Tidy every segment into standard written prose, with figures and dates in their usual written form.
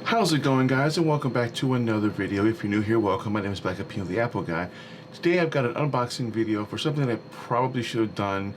How's it going, guys, and welcome back to another video. If you're new here, welcome. My name is Black Appeal, the Apple Guy. Today I've got an unboxing video for something that I probably should have done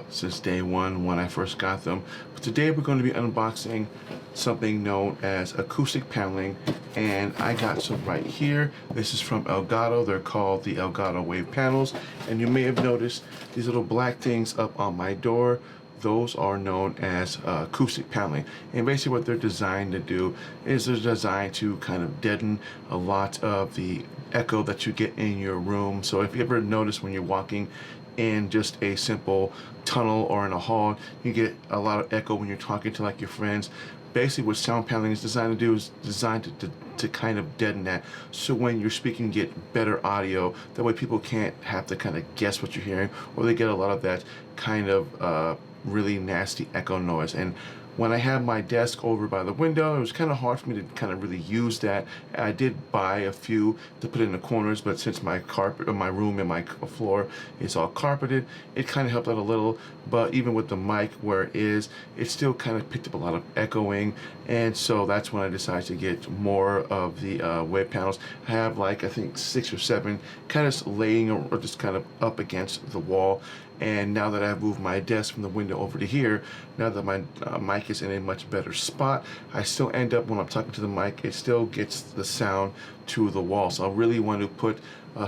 since day one when I first got them. But today we're going to be unboxing something known as acoustic paneling, and I got some right here. This is from Elgato. They're called the Elgato Wave Panels, and you may have noticed these little black things up on my door. Those are known as acoustic paneling, and basically what they're designed to do is they're designed to kind of deaden a lot of the echo that you get in your room. So if you ever notice when you're walking in just a simple tunnel or in a hall, you get a lot of echo when you're talking to like your friends. Basically what sound paneling is designed to do is designed to kind of deaden that, so when you're speaking you get better audio. That way people can't have to kind of guess what you're hearing, or they get a lot of that kind of really nasty echo noise. And when I had my desk over by the window, it was kind of hard for me to kind of really use that. I did buy a few to put in the corners, but since my carpet, or my room and my floor is all carpeted, it kind of helped out a little. But even with the mic where it is, it still kind of picked up a lot of echoing, and so that's when I decided to get more of the wave panels. I have like I think 6 or 7 kind of laying or just kind of up against the wall. And now that I've moved my desk from the window over to here, now that my mic is in a much better spot, I still end up, when I'm talking to the mic, it still gets the sound to the wall. So I really want to put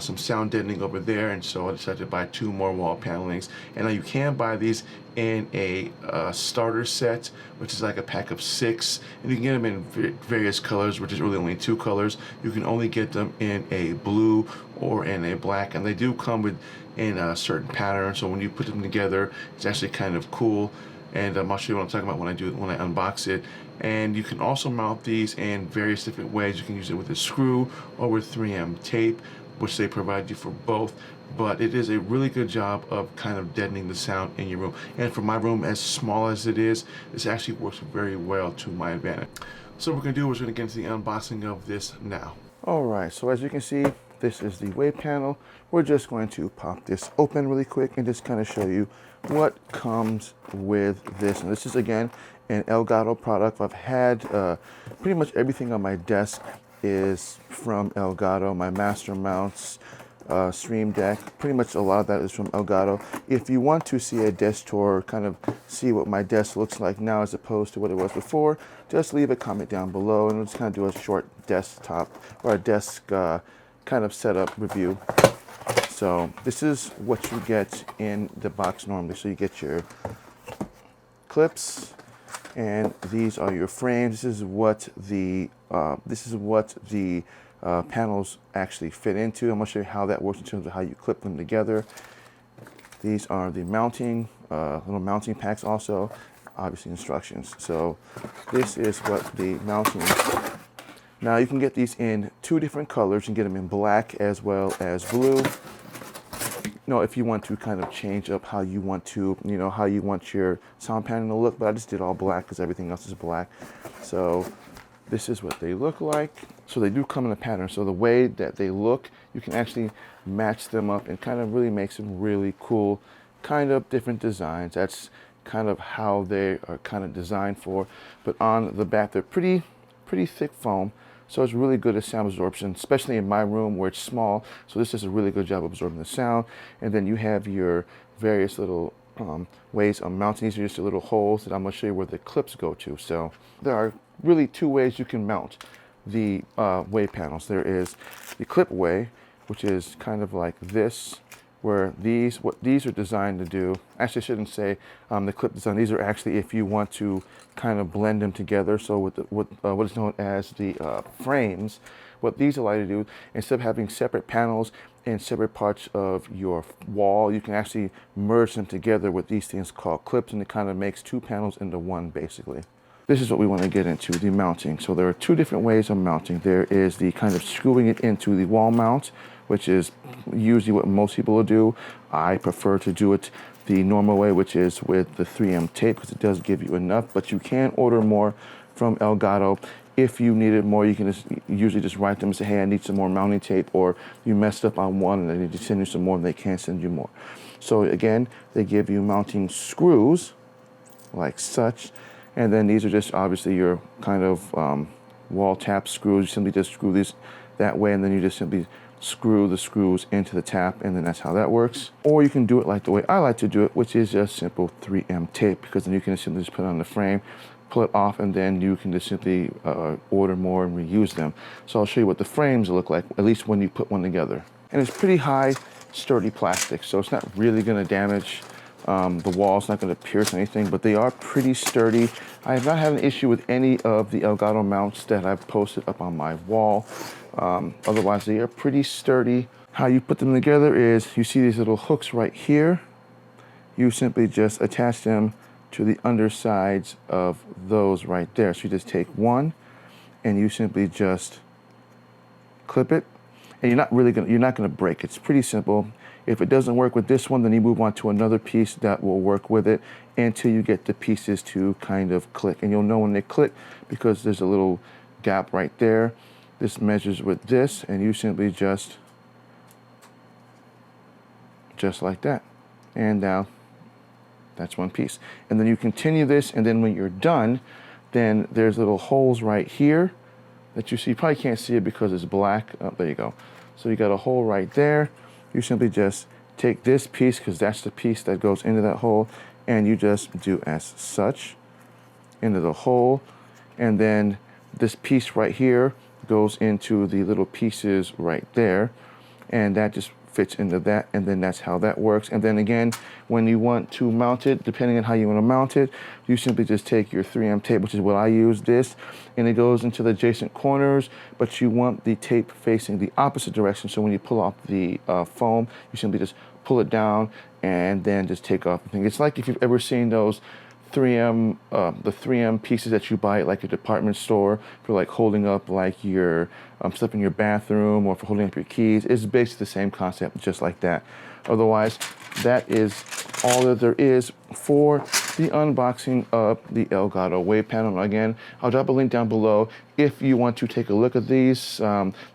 some sound deadening over there, and so I decided to buy 2 more wall panelings. And now you can buy these in a starter set, which is like a pack of 6, and you can get them in various colors, which is really only 2 colors. You can only get them in a blue or in a black, and they do come with in a certain pattern, so when you put them together it's actually kind of cool. And I'll show you what I'm talking about when I unbox it. And you can also mount these in various different ways. You can use it with a screw or with 3M tape, which they provide you for both. But it is a really good job of kind of deadening the sound in your room. And for my room, as small as it is, this actually works very well to my advantage. So what we're going to do is we're going to get into the unboxing of this now. Alright, so as you can see, this is the wave panel. We're just going to pop this open really quick and just kind of show you what comes with this. And this is, again, an Elgato product. I've had pretty much everything on my desk is from Elgato. My master mounts, stream deck, pretty much a lot of that is from Elgato. If you want to see a desk tour, kind of see what my desk looks like now as opposed to what it was before, just leave a comment down below and we'll just kind of do a short desktop or a desk kind of setup review. So this is what you get in the box normally. So you get your clips, and these are your frames. This is what the panels actually fit into. I'm going to show you how that works in terms of how you clip them together. These are the mounting, little mounting packs also, obviously instructions. So this is what the mounting. Now you can get these in 2 different colors. You can get them in black as well as blue. If you want to kind of change up how you want to, how you want your sound panel to look, but I just did all black because everything else is black. So this is what they look like. So they do come in a pattern. So the way that they look, you can actually match them up and kind of really make some really cool kind of different designs. That's kind of how they are kind of designed for. But on the back, they're pretty thick foam. So it's really good at sound absorption, especially in my room where it's small. So this does a really good job of absorbing the sound. And then you have your various little ways of mounting. These are just little holes that I'm going to show you where the clips go to. So there are really 2 ways you can mount the wave panels. There is the clip way, which is kind of like this, where what these are designed to do. Actually, I shouldn't say the clip design. These are actually if you want to kind of blend them together. So with what is known as the frames, what these allow you to do, instead of having separate panels in separate parts of your wall, you can actually merge them together with these things called clips, and it kind of makes 2 panels into one basically. This is what we want to get into, the mounting. So there are 2 different ways of mounting. There is the kind of screwing it into the wall mount, which is usually what most people will do. I prefer to do it the normal way, which is with the 3M tape, because it does give you enough, but you can order more from Elgato. If you needed more, you can usually just write them and say, hey, I need some more mounting tape, or you messed up on one and they need to send you some more and they can't send you more. So again, they give you mounting screws like such, and then these are just obviously your kind of wall tap screws. You simply just screw these that way, and then you just simply screw the screws into the tap, and then that's how that works. Or you can do it like the way I like to do it, which is just simple 3M tape, because then you can simply just put it on the frame, pull it off, and then you can just simply order more and reuse them. So I'll show you what the frames look like, at least when you put one together. And it's pretty high, sturdy plastic, so it's not really gonna damage the wall. It's not gonna pierce anything, but they are pretty sturdy. I have not had an issue with any of the Elgato mounts that I've posted up on my wall. Otherwise, they are pretty sturdy. How you put them together is, you see these little hooks right here. You simply just attach them to the undersides of those right there. So you just take one and you simply just clip it, and you're not gonna break. It's pretty simple. If it doesn't work with this one, then you move on to another piece that will work with it until you get the pieces to kind of click. And you'll know when they click because there's a little gap right there. This measures with this, and you simply just like that. And now that's one piece. And then you continue this, and then when you're done, then there's little holes right here that you see. You probably can't see it because it's black. Oh, there you go. So you got a hole right there. You simply just take this piece, because that's the piece that goes into that hole, and you just do as such into the hole. And then this piece right here goes into the little pieces right there, and that just fits into that, and then that's how that works. And then again, when you want to mount it, depending on how you want to mount it, you simply just take your 3M tape, which is what I use, this, and it goes into the adjacent corners, but you want the tape facing the opposite direction. So when you pull off the foam, you simply just pull it down and then just take off the thing. It's like if you've ever seen those 3M, the 3M pieces that you buy at like a department store for like holding up like your stuff in your bathroom, or for holding up your keys. It's basically the same concept, just like that. Otherwise, that is all that there is for the unboxing of the Elgato Wave Panel. Again, I'll drop a link down below if you want to take a look at these.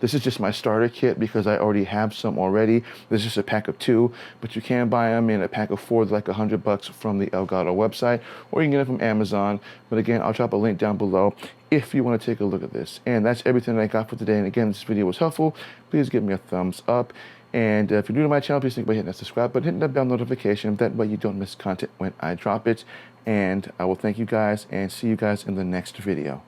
This is just my starter kit because I already have some already. This is just a pack of 2, but you can buy them in a pack of 4, like $100 from the Elgato website, or you can get it from Amazon. But again, I'll drop a link down below if you want to take a look at this. And that's everything I got for today. And again, this video was helpful. Please give me a thumbs up. And if you're new to my channel, please think about hitting that subscribe button, hitting that bell notification. That way you don't miss content when I drop it. And I will thank you guys and see you guys in the next video.